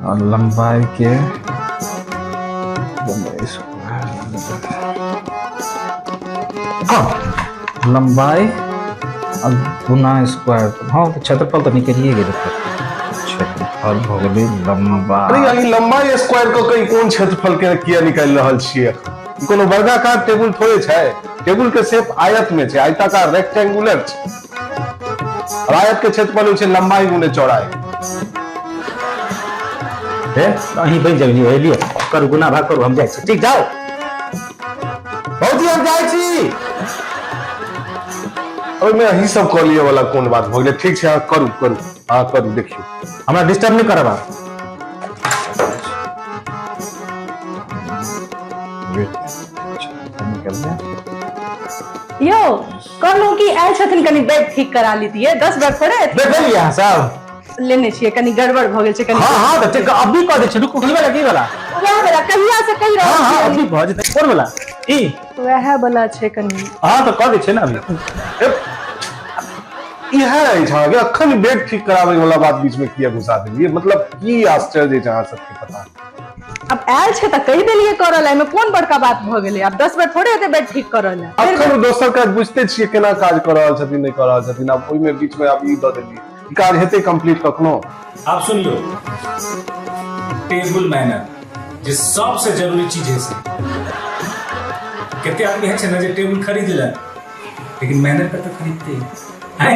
और लंबाई के लंबाई और गुना स्क्वायर। हाँ तो क्षेत्रफल तो निकलिए गए। क्षेत्रफल हो गई लंबाई। लंबाई स्क्वायर को कई कौन क्षेत्रफल के किया निकाल रहा छिए? कोनो वर्गाकार टेबुल थोड़े छै। टेबुल के शेप आयत में छै, आयताकार रेक्टेंगुलर छै। और आयत के क्षेत्रफल होय छै लंबाई गुने चौड़ाई। अहीं बन जाए लिए करू गुना भाग करू, हम जाए छी। ठीक जाओ बहुत हम जाए छी। ओय में अहीं सब क लिए वाला कोन बात भ गेलै? ठीक छै, करू करू, हां करू। देखियो हमरा डिस्टर्ब नहीं करबा। यो कहलूं कि आयल छथिन कनी बेड ठीक करा लीतिए। 10 बेड थोड़े देखलिए सब लेने छिए, कनी गड़बड़ भ गेल छै कनी। हां हां तो अभी कह दे छी। रुक उठल वाला की वाला? वह वाला कहिया से कहि रहल छी। हां अभी भ जेतै। कोन वाला? ई वह वाला छै कनी। हां तो कह दे छै ना अभी। यह छा गया अखन बेड ठीक करावे वाला बात बीच में किया घुसा देलिए। मतलब की आश्चर्य जहां सबके पता। अब आयल छै त कहि देलिए करल है में कोन बड़का बात भ गेलै। अब 10 बेड थोड़े हेतै बेड ठीक करल है। अखन दोसर काज बुझते छिए केना काज कर रहल छथिन नहीं कर रहल छथिन। अब ओइ में बीच में अब ई द देलिए काज हेतै कंप्लीट कखनो। आप सुनियो, टेबल मैनर जे सबसे जरूरी चीज है से। कितने आदमी है ना जे टेबल खरीद ले लेकिन मैनर का तो खरीदते हैं।